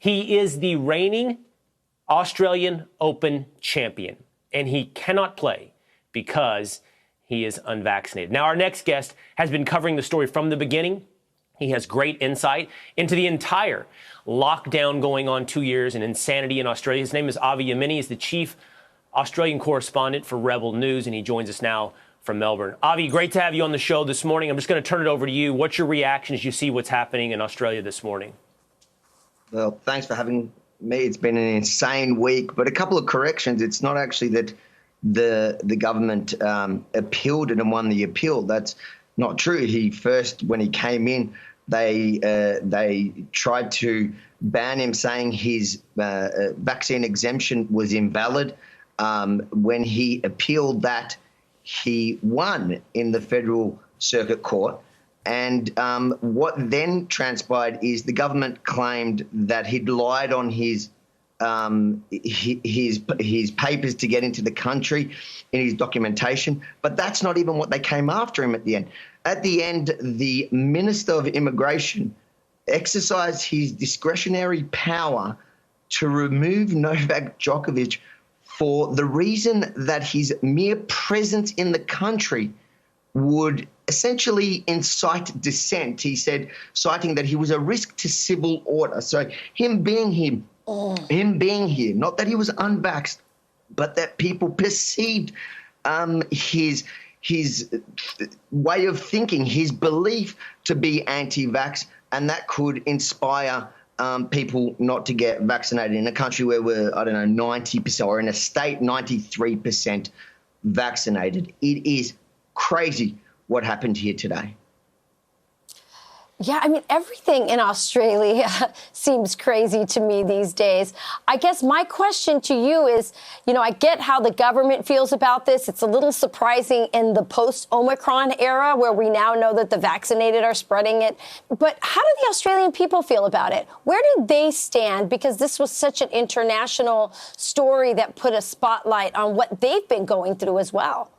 He is the reigning Australian Open champion, and he cannot play because he is unvaccinated. Now, our next guest has been covering the story from the beginning. He has great insight into the entire lockdown going on 2 years and insanity in Australia. His name is Avi Yemini. He's the chief Australian correspondent for Rebel News, and he joins us now from Melbourne. Avi, great to have you on the show this morning. I'm just going to turn it over to you. What's your reaction as you see what's happening in Australia this morning? Well, thanks for having me. It's been an insane week, but a couple of corrections. It's not actually that the government appealed it and won the appeal. That's not true. When he came in, they tried to ban him, saying his vaccine exemption was invalid. When he appealed that, he won in the Federal Circuit Court. And what then transpired is the government claimed that he'd lied on his papers to get into the country in his documentation. But that's not even what they came after him at the end. At the end, the Minister of Immigration exercised his discretionary power to remove Novak Djokovic for the reason that his mere presence in the country would essentially incite dissent. He said, citing that he was a risk to civil order. So him being here, not that he was unvaxxed, but that people perceived his way of thinking, his belief to be anti-vax, and that could inspire people not to get vaccinated in a country where we're, 90%, or in a state 93% vaccinated. It is crazy what happened here today. Yeah, I mean, everything in Australia seems crazy to me these days. I guess my question to you is, I get how the government feels about this. It's a little surprising in the post-Omicron era where we now know that the vaccinated are spreading it. But how do the Australian people feel about it? Where do they stand? Because this was such an international story that put a spotlight on what they've been going through as well.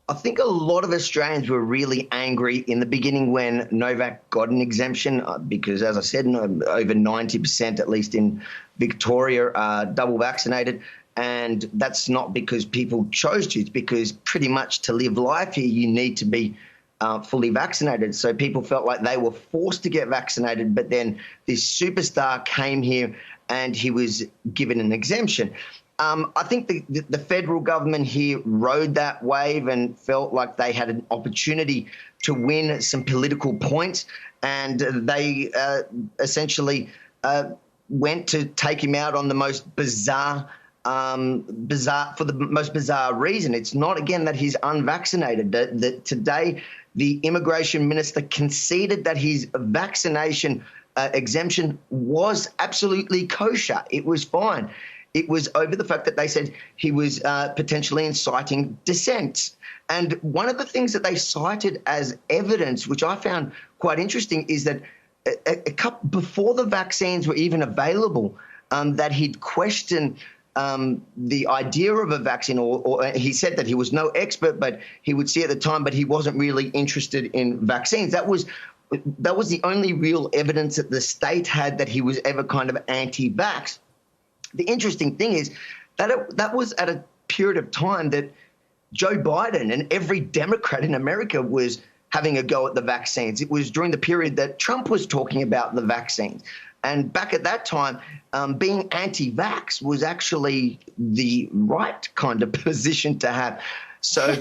I think a lot of Australians were really angry in the beginning when Novak got an exemption because, as I said, over 90%, at least in Victoria, are double vaccinated. And that's not because people chose to. It's because pretty much to live life here, you need to be fully vaccinated. So people felt like they were forced to get vaccinated. But then this superstar came here and he was given an exemption. I think the federal government here rode that wave and felt like they had an opportunity to win some political points, and they essentially went to take him out on the most bizarre reason. It's not, again, that he's unvaccinated. That today the immigration minister conceded that his vaccination exemption was absolutely kosher. It was fine. It was over the fact that they said he was potentially inciting dissent. And one of the things that they cited as evidence, which I found quite interesting, is that before the vaccines were even available, that he'd questioned the idea of a vaccine, or he said that he was no expert, but he would see at the time, but he wasn't really interested in vaccines. That was the only real evidence that the state had that he was ever kind of anti-vax. The interesting thing is that that was at a period of time that Joe Biden and every Democrat in America was having a go at the vaccines. It was during the period that Trump was talking about the vaccines. And back at that time, being anti-vax was actually the right kind of position to have. So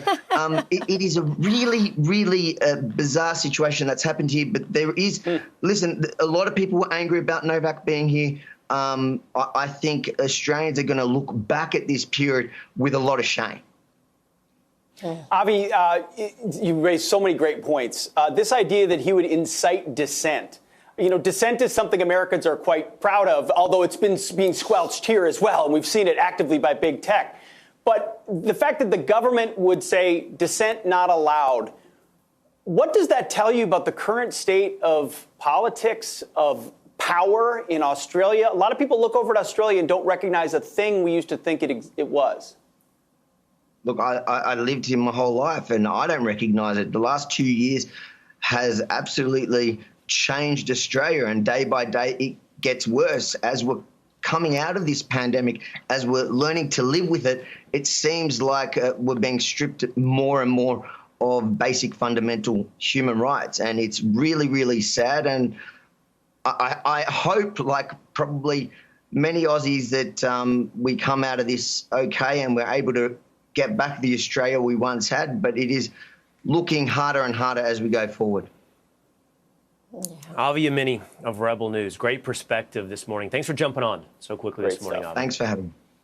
it is a really, really bizarre situation that's happened here. But there is, listen, a lot of people were angry about Novak being here. I think Australians are going to look back at this period with a lot of shame. Avi, you raised so many great points. This idea that he would incite dissent. Dissent is something Americans are quite proud of, although it's been being squelched here as well, and we've seen it actively by big tech. But the fact that the government would say dissent not allowed, what does that tell you about the current state of politics, of power in Australia? A lot of people look over at Australia and don't recognize a thing we used to think it was. Look, I lived here my whole life and I don't recognize it. The last 2 years has absolutely changed Australia, and day by day it gets worse as we're coming out of this pandemic, as we're learning to live with it. It seems like we're being stripped more and more of basic fundamental human rights. And it's really, really sad. And I hope, like probably many Aussies, that we come out of this okay and we're able to get back the Australia we once had. But it is looking harder and harder as we go forward. Avi Yemini of Rebel News. Great perspective this morning. Thanks for jumping on so quickly this morning, Avi. Thanks for having me.